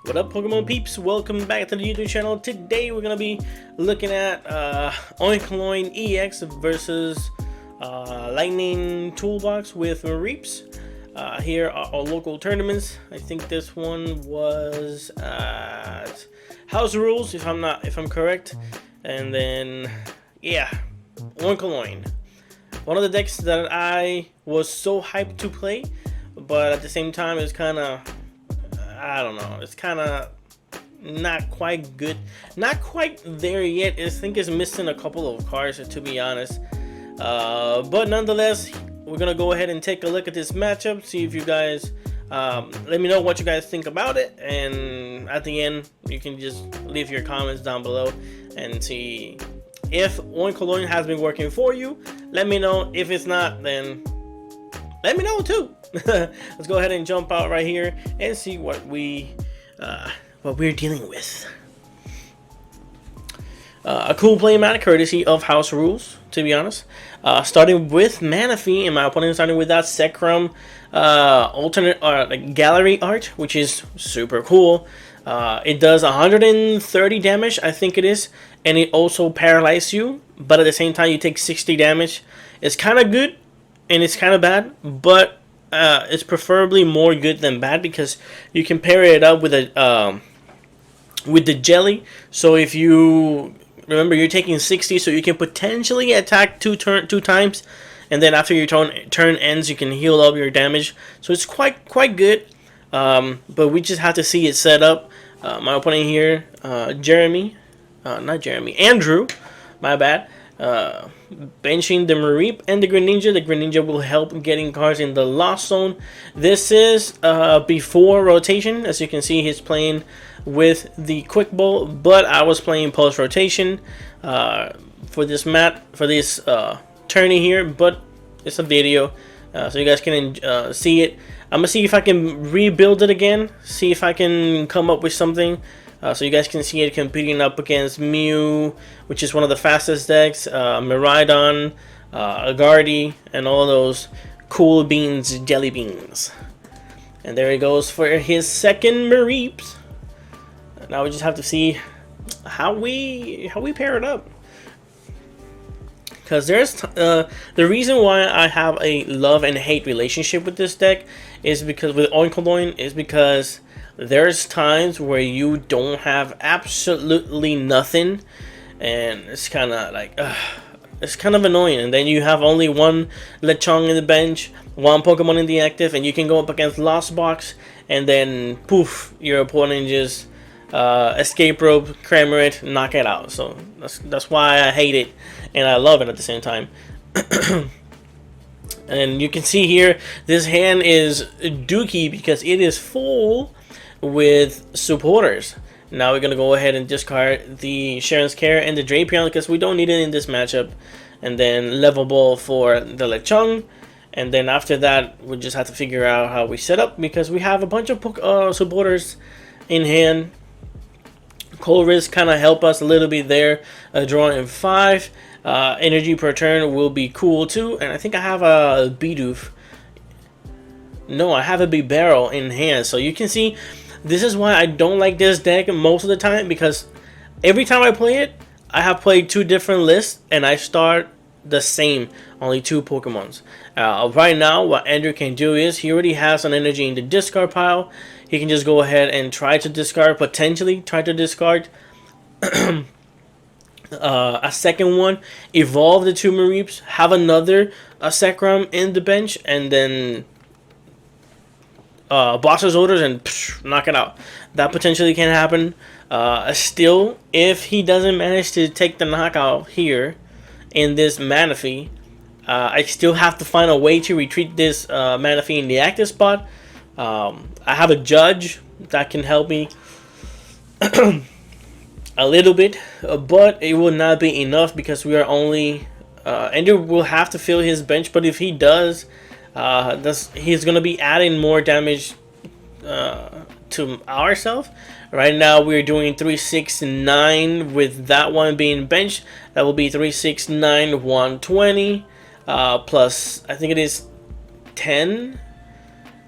What up, Pokemon peeps? Welcome back to the YouTube channel. Today we're gonna be looking at Onikcolong EX versus Lightning Toolbox with Mareeps. Here are our local tournaments. I think this one was House Rules, if I'm correct. And then yeah, Onikcolong. One of the decks that I was so hyped to play, but at the same time it's kind of, I don't know, it's kind of not quite good, not quite there yet. I think it's missing a couple of cards, to be honest, but nonetheless, we're gonna go ahead and take a look at this matchup, see if you guys let me know what you guys think about it, and at the end you can just leave your comments down below and see if Onikcolong has been working for you. Let me know. If it's not, then let me know too. Let's go ahead and jump out right here and see what we're dealing with. A cool play mat courtesy of House Rules, to be honest. Starting with Manaphy, and my opponent starting with that Zekrom alternate gallery art, which is super cool. It does 130 damage, I think it is, and it also paralyzes you, but at the same time you take 60 damage. It's kind of good and it's kind of bad, but it's preferably more good than bad because you can pair it up with the jelly. So if you remember, you're taking 60, so you can potentially attack two times, and then after your turn ends, you can heal up your damage. So it's quite good. But we just have to see it set up. My opponent here, Andrew, my bad. Benching the Mareep and the Greninja. The Greninja will help getting cards in the Lost Zone. This is before rotation. As you can see, he's playing with the Quick Ball, but I was playing post rotation for this tourney here. But it's a video, so you guys can see it. I'm gonna see if I can rebuild it again, see if I can come up with something, so you guys can see it competing up against Mew, which is one of the fastest decks, Miraidon, Agardy, and all those cool beans, jelly beans. And there he goes for his second Mareeps. Now we just have to see how we pair it up. Because there's the reason why I have a love and hate relationship with this deck is because with Onikcolong is because there's times where you don't have absolutely nothing, and it's kind of like it's kind of annoying. And then you have only one Lechonk in the bench, one Pokemon in the active, and you can go up against Lost Box, and then poof, your opponent just escape rope, crammer it, knock it out. So that's why I hate it and I love it at the same time. And you can see here this hand is dookie because it is full with supporters. Now we're gonna go ahead and discard the Sharon's Care and the Drapion because we don't need it in this matchup, and then level ball for the Lechonk. And then after that we just have to figure out how we set up because we have a bunch of supporters in hand. Cold Risk kind of help us a little bit there, drawing 5. Energy per turn will be cool too, and I think I have a Bidoof. No, I have a big barrel in hand. So you can see this is why I don't like this deck most of the time, because every time I play it, I have played 2 different lists and I start the same, only 2 Pokemons. Right now what Andrew can do is he already has an energy in the discard pile. He can just go ahead and try to discard, potentially try to discard a second one, evolve the 2 Mareeps, have another Zekrom in the bench, and then Boss's orders and knock it out. That potentially can happen. Still, if he doesn't manage to take the knockout here in this Manaphy, I still have to find a way to retreat this Manaphy in the active spot. I have a Judge that can help me a little bit, but it will not be enough because we are only Andrew will have to fill his bench, but if he does, he's gonna be adding more damage to ourselves. Right now we're doing 369 with that one being benched. That will be 369 120 plus I think it is 10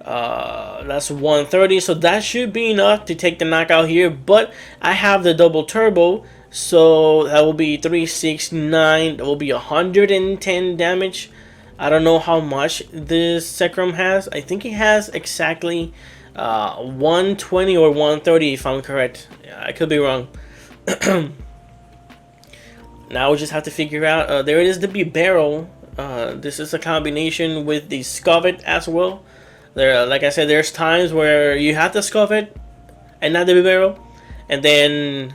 That's 130, so that should be enough to take the knockout here. But I have the double turbo, so that will be 369. That will be 110 damage. I don't know how much this Zekrom has. I think it has exactly 120 or 130 if I'm correct. I could be wrong. Now we just have to figure out. There it is, the B-Barrel. This is a combination with the Scovet as well. There, like I said, there's times where you have to Scovet and not the B-Barrel, and then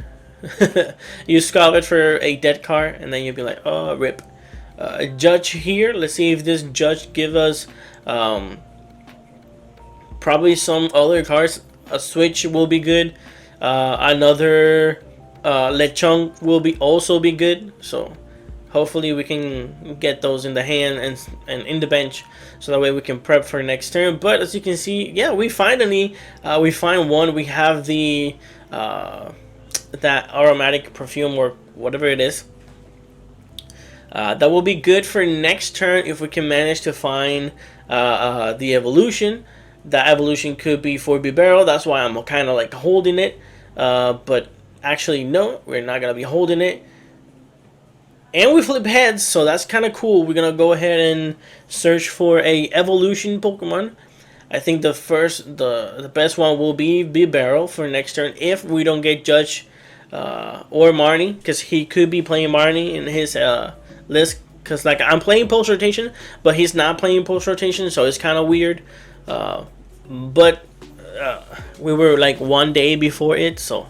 you Scovet for a dead card, and then you'll be like, oh, rip. Judge here. Let's see if this Judge give us probably some other cards. A Switch will be good. Another Lechonk will also be good. So hopefully we can get those in the hand and in the bench, so that way we can prep for next turn. But as you can see, yeah, we finally we find one. We have the that aromatic perfume or whatever it is. That will be good for next turn if we can manage to find the evolution. That evolution could be for B-Barrel. That's why I'm kind of like holding it. But actually, no, we're not going to be holding it. And we flip heads, so that's kind of cool. We're going to go ahead and search for a evolution Pokemon. I think the best one will be B-Barrel for next turn if we don't get Judge or Marnie, because he could be playing Marnie in his list. Because like I'm playing post rotation, but he's not playing post rotation, so it's kind of weird. But we were like one day before it, so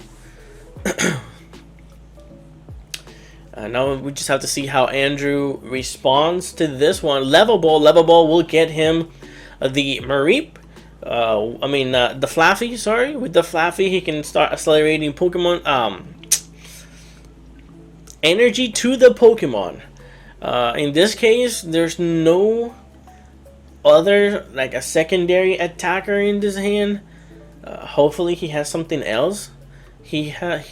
now we just have to see how Andrew responds to this one. Level Ball will get him the Mareep. The Flaffy. Sorry, with the Flaffy he can start accelerating Pokemon. Energy to the Pokemon. In this case, there's no other like a secondary attacker in this hand. Hopefully he has something else. He has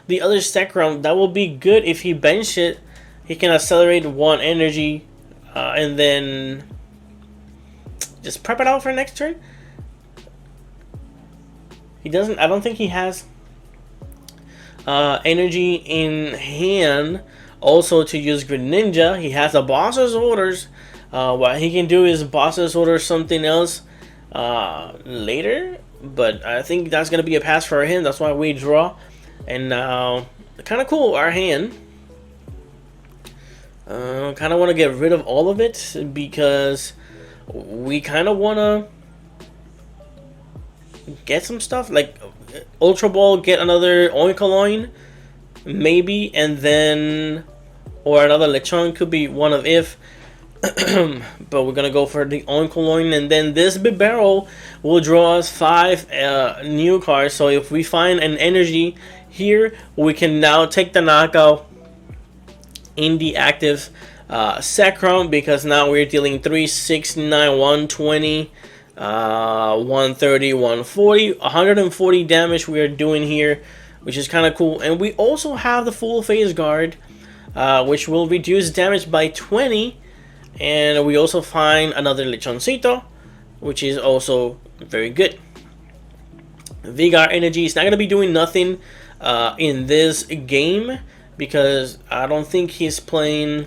the other Zekrom. That will be good if he bench it. He can accelerate one energy and then just prep it out for next turn. He doesn't. I don't think he has energy in hand. Also to use Greninja, he has a boss's orders. What he can do is boss's order something else later, but I think that's gonna be a pass for him. That's why we draw. And now, kind of cool, our hand. Kind of want to get rid of all of it because we kind of want to get some stuff like Ultra Ball, get another Onikcolong maybe, and then or another Lechonk could be one of if. But we're gonna go for the Onikcolong, and then this B-Barrel will draw us 5 new cards. So if we find an energy here, we can now take the knockout in the active Zekrom, because now we're dealing 3, 6, 9, 120, 130, 140, 140 damage we are doing here, which is kind of cool. And we also have the full phase guard, which will reduce damage by 20. And we also find another Lechoncito, which is also very good. Vigor Energy is not going to be doing nothing in this game, because I don't think he's playing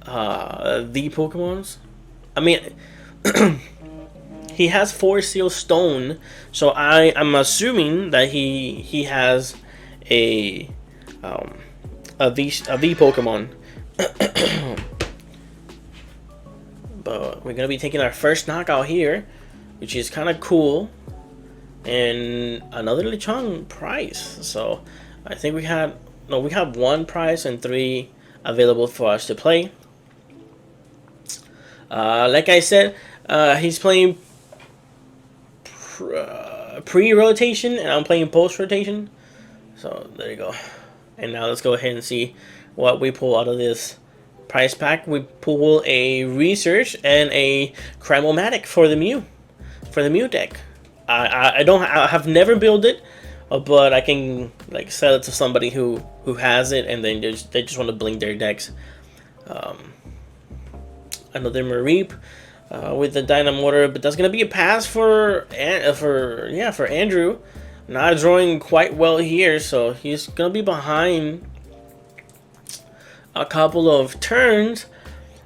the Pokemons. I mean, he has 4 Seal Stone, so I'm assuming that he has a V Pokemon. But we're gonna be taking our first knockout here, which is kind of cool, and another Lechonk prize. So I think we have 1 prize and 3 available for us to play. Like I said, he's playing pre-rotation and I'm playing post-rotation. So there you go. And now let's go ahead and see what we pull out of this prize pack. We pull a Research and a Crymomatic for the Mew deck. I have never built it, but I can like sell it to somebody who has it, and then they just want to blink their decks. Another Mareep. with the Dynamotor, but that's gonna be a pass for Andrew. Not drawing quite well here, so he's gonna be behind a couple of turns.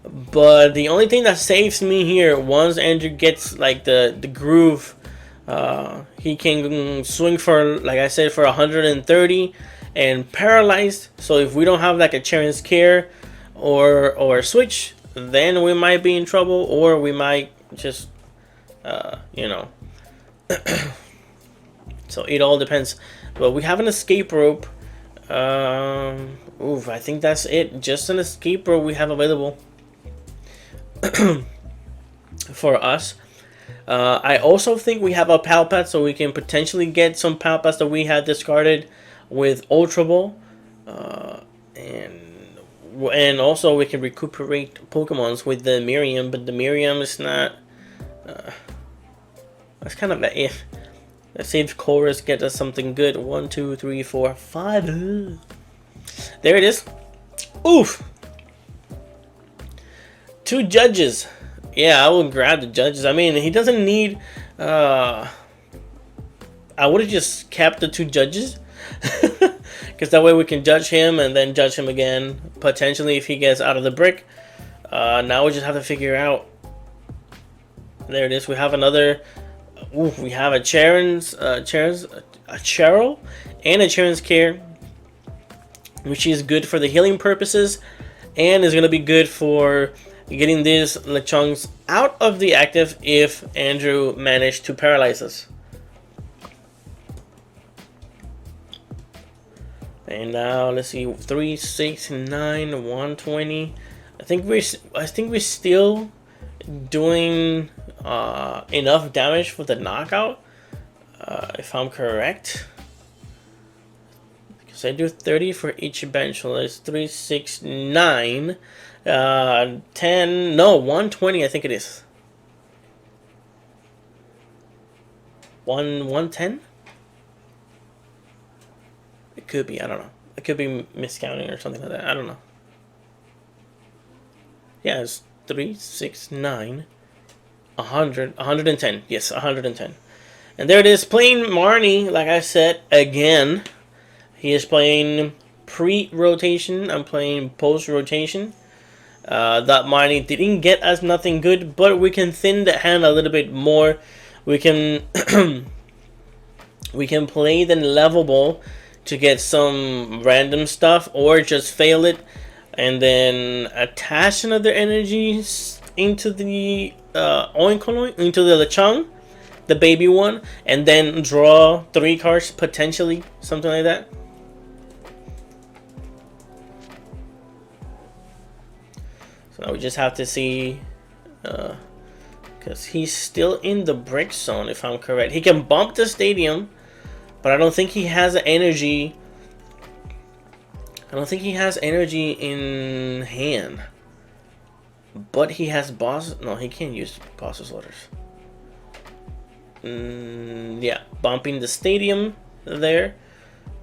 But the only thing that saves me here, once Andrew gets like the groove, he can swing for, like I said, for 130 and paralyzed. So if we don't have like a Charon's Care or a switch, then we might be in trouble, or we might just you know. So it all depends. But we have an escape rope. Oof, I think that's it. Just an escape rope we have available for us. I also think we have a Pal Pet, so we can potentially get some Pal Pets that we had discarded with Ultra Ball. And also we can recuperate Pokemons with the Miriam, but the Miriam is not... that's kind of a if. Let's see if Chorus gets us something good. 1, 2, 3, 4, 5. There it is. Oof. 2 judges. Yeah, I will grab the judges. I mean, he doesn't need... I would have just kept the 2 judges. Because that way we can judge him and then judge him again. Potentially if he gets out of the brick. Now we just have to figure out... There it is. We have another... Ooh, we have a Cheryl and a Charon's Care, which is good for the healing purposes, and is going to be good for getting these Lechongs out of the active if Andrew managed to paralyze us. And now let's see, 3, 6, 9, 120. I think we're still doing enough damage for the knockout, if I'm correct, because I do 30 for each bench. So that's 3, 6, 9, 10, no, 120 I think it is. 110? It could be, I don't know. It could be miscounting or something like that. I don't know. Yeah, it's 3, 6, 9, 100, 110. Yes, 110. And there it is, playing Marnie, like I said, again. He is playing pre-rotation. I'm playing post-rotation. That Marnie didn't get us nothing good, but we can thin the hand a little bit more. We can we can play the level ball to get some random stuff, or just fail it and then attach another energy into the Onikcolong, into the Lechong, the baby one, and then draw 3 cards potentially, something like that. So now we just have to see, because he's still in the brick zone, if I'm correct. He can bump the stadium, but I don't think he has energy. I don't think he has energy in hand. But he has boss. No, he can't use boss's orders. Yeah, bumping the stadium there.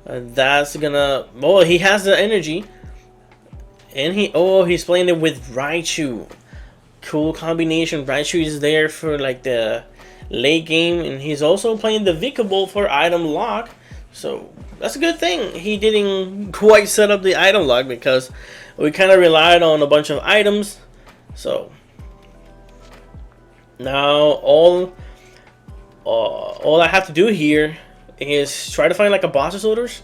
That's gonna. Oh, he has the energy, and he's playing it with Raichu. Cool combination. Raichu is there for like the late game, and he's also playing the Vikable for item lock. So that's a good thing. He didn't quite set up the item lock because we kind of relied on a bunch of items. So now all I have to do here is try to find like a boss's orders.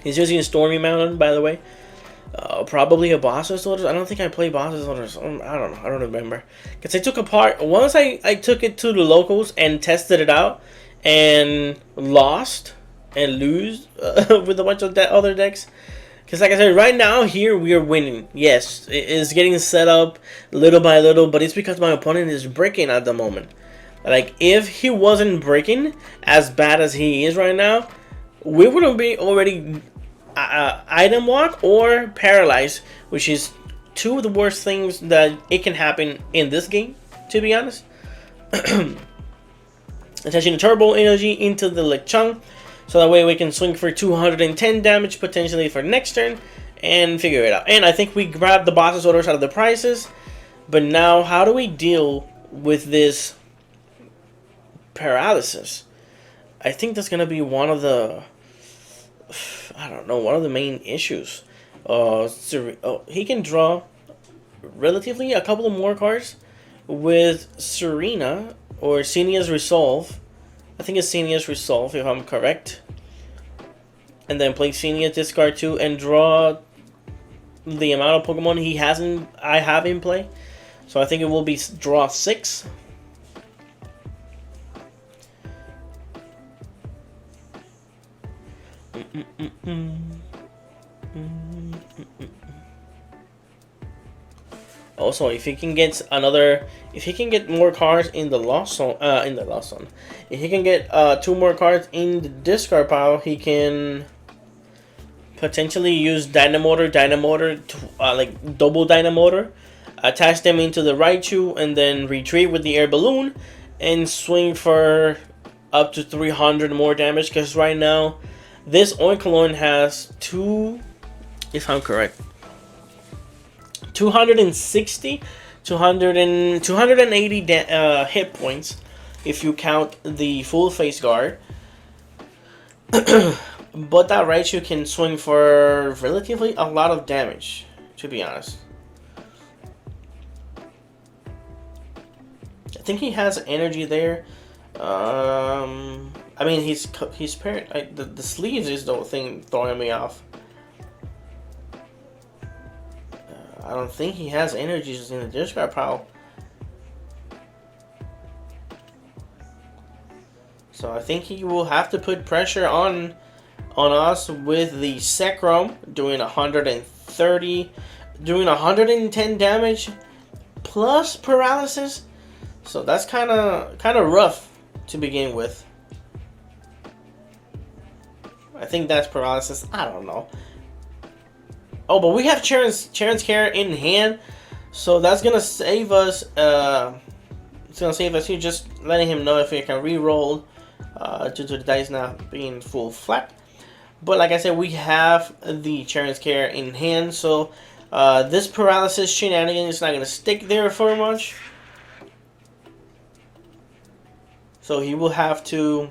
He's using Stormy Mountain, by the way. Probably a boss's orders. I don't think I play boss's orders. I don't know. I don't remember. Because I took apart, once I took it to the locals and tested it out and lost and lose with a bunch of other decks. Because like I said, right now here we are winning. Yes, it is getting set up little by little, but it's because my opponent is breaking at the moment. Like, if he wasn't breaking as bad as he is right now, we wouldn't be already item lock or paralyzed, which is 2 of the worst things that it can happen in this game, to be honest. Attaching the turbo energy into the Lechong, so that way we can swing for 210 damage potentially for next turn and figure it out. And I think we grabbed the boss's orders out of the prizes. But now, how do we deal with this paralysis? I think that's gonna be one of the, I don't know, one of the main issues. He can draw relatively a couple of more cards with Serena or Senia's Resolve. I think it's Senia's Resolve if I'm correct. And then play Senia, discard 2, and draw the amount of Pokemon I have in play. So I think it will be draw 6. Also, if he can get more cards in the lost zone, if he can get 2 more cards in the discard pile, he can potentially use Dynamotor, like double Dynamotor, attach them into the Raichu, and then retreat with the air balloon, and swing for up to 300 more damage. Because right now, this Onikcolong has if I'm correct, 260, 280 hit points if you count the full face guard. But that Raichu can swing for relatively a lot of damage, to be honest. I think he has energy there. I mean, his parent. The sleeves is the thing throwing me off. I don't think he has energies in the discard pile. So I think he will have to put pressure on us with the Zekrom, doing 110 damage plus paralysis. So that's kind of rough to begin with. I think that's paralysis. I don't know. Oh, but we have Charon's Care in hand, so that's gonna save us. It's gonna save us here. Just letting him know if he can re-roll due to the dice not being full flat. But like I said, we have the Charon's Care in hand, so this paralysis shenanigan is not gonna stick there for much. So he will have to.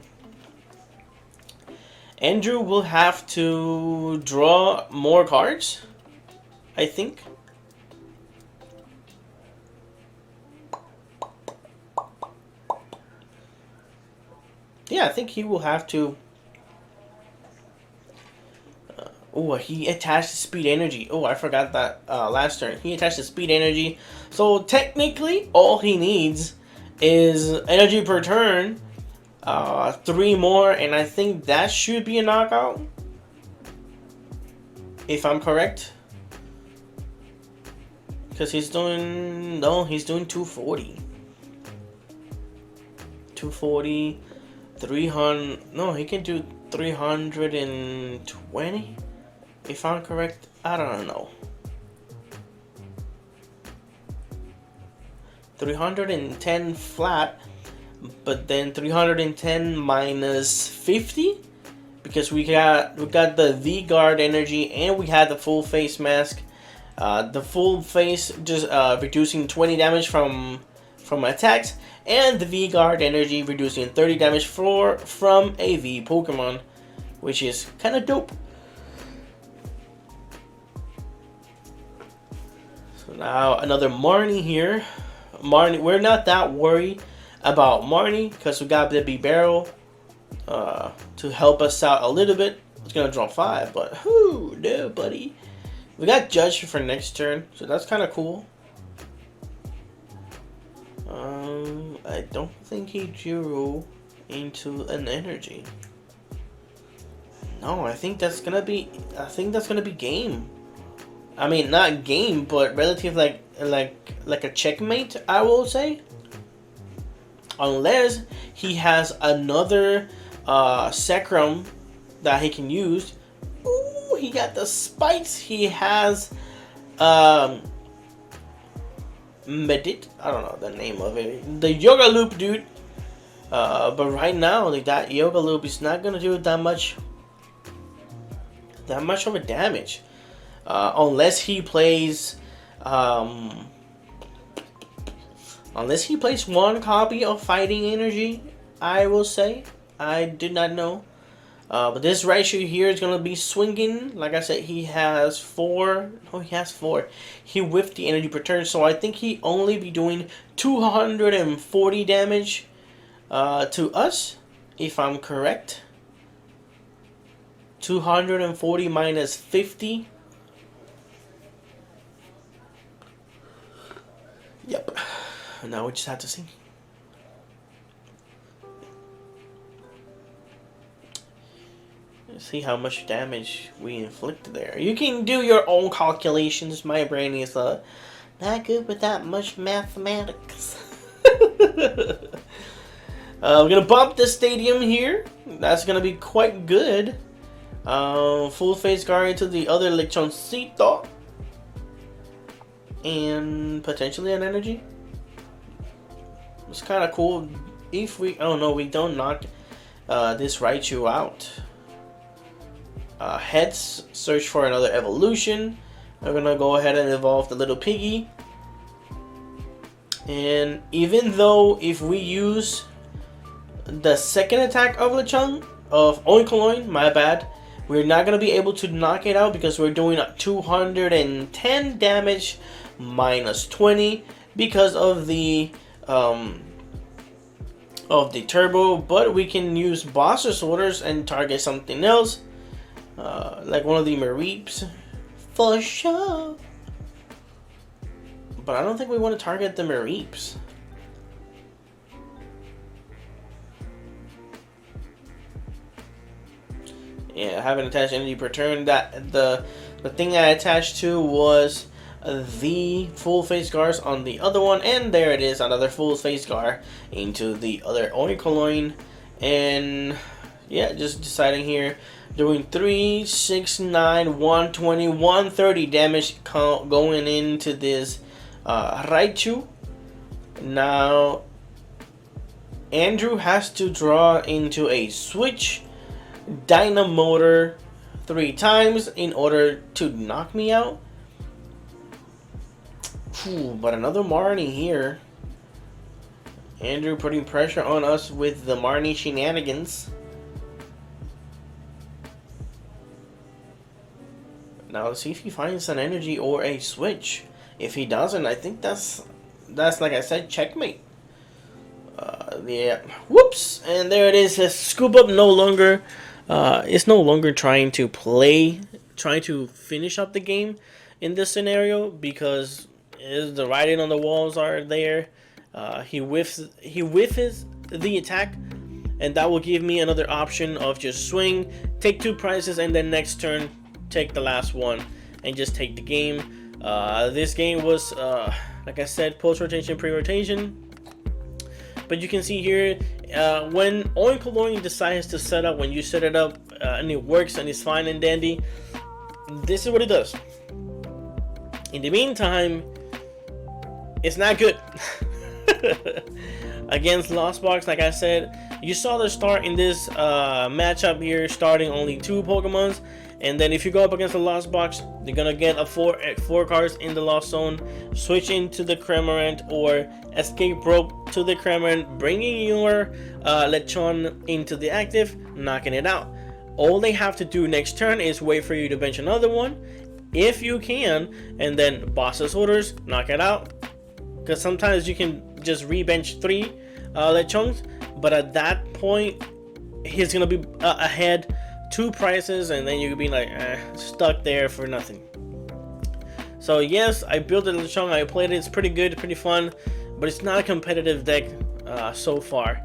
Andrew will have to draw more cards, I think. Yeah, I think he will have to. Oh, he attached speed energy. Oh, I forgot that last turn. He attached the speed energy. So technically, all he needs is energy per turn. 3 more, and I think that should be a knockout, if I'm correct. Because he's doing 240. 240, 300. No, he can do 320, if I'm correct. I don't know. 310 flat. But then 310 minus 50, because we got the V-Guard energy, and we had the full face mask. The full face just reducing 20 damage from attacks, and the V-Guard energy reducing 30 damage from a V Pokemon, which is kind of dope. So now another Marnie here. Marnie, we're not that worried about Marnie because we got the B-Barrel to help us out a little bit. It's gonna draw 5, but whoo, no, buddy. We got Judge for next turn, so that's kind of cool. I don't think he drew into an energy. No, I think that's gonna be game. I mean, not game, but relative like a checkmate, I will say. Unless he has another Zekrom that he can use. Ooh, he got the spikes. He has Medit. I don't know the name of it. The Yoga Loop, dude. But right now, like, that Yoga Loop is not gonna do that much of a damage, unless he plays Unless he plays one copy of Fighting Energy, I will say. I did not know. But this Raichu here is going to be swinging. Like I said, he has 4. No, he has 4. He whiffed the energy per turn. So I think he only be doing 240 damage to us, if I'm correct. 240 minus 50. Yep. Now we just have to see. See how much damage we inflict there. You can do your own calculations. My brain is not good with that much mathematics. We're gonna bump the stadium here. That's gonna be quite good. Full face guard into the other Lechoncito. And potentially an energy. It's kind of cool if we... Oh no, we don't knock this Raichu out. Heads, search for another evolution. I'm gonna go ahead and evolve the little piggy. And even though if we use the second attack of Lechon, of Onikcolong, my bad, we're not gonna be able to knock it out because we're doing 210 damage minus 20 because of the turbo. But we can use Boss's orders and target something else. Like one of the Mareeps, for sure. But I don't think we want to target the Mareeps. Yeah, I haven't attached energy per turn. That the thing I attached to was the full face guards on the other one, and there it is, another full face guard into the other Onikcolong. And yeah, just deciding here. Doing 3, 6, 9, 120, 130 damage going into this Raichu. Now, Andrew has to draw into a switch Dynamotor 3 times in order to knock me out. Ooh, but another Marnie here. Andrew putting pressure on us with the Marnie shenanigans. Now let's see if he finds an energy or a switch. If he doesn't, I think that's like I said, checkmate. Yeah. Whoops! And there it is. His scoop up no longer is no longer trying to finish up the game in this scenario because the writing on the walls are there. He whiffs the attack, and that will give me another option of just swing, take 2 prizes, and then next turn take the last one and just take the game. This game was like I said, post rotation, pre-rotation, but you can see here when Onikcolong decides to set up, when you set it up and it works and it's fine and dandy, this is what it does. In the meantime, it's not good. Against Lost Box, like I said, you saw the start in this matchup here, starting only 2 Pokemons. And then if you go up against the Lost Box, you're gonna get a 4 cards in the Lost Zone, switch into the Cramorant or Escape Rope to the Cramorant, bringing your Lechon into the active, knocking it out. All they have to do next turn is wait for you to bench another one, if you can, and then Boss's orders, knock it out. Because sometimes you can just re-bench 3 Lechons, but at that point, he's gonna be ahead 2 prices, and then you could be like stuck there for nothing. So yes, I built a Lechon, I played it, it's pretty good, pretty fun, but it's not a competitive deck so far,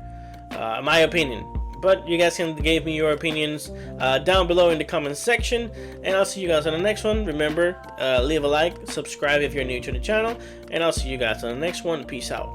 my opinion. But you guys can give me your opinions down below in the comment section, and I'll see you guys on the next one. Remember, leave a like, subscribe if you're new to the channel, and I'll see you guys on the next one. Peace out.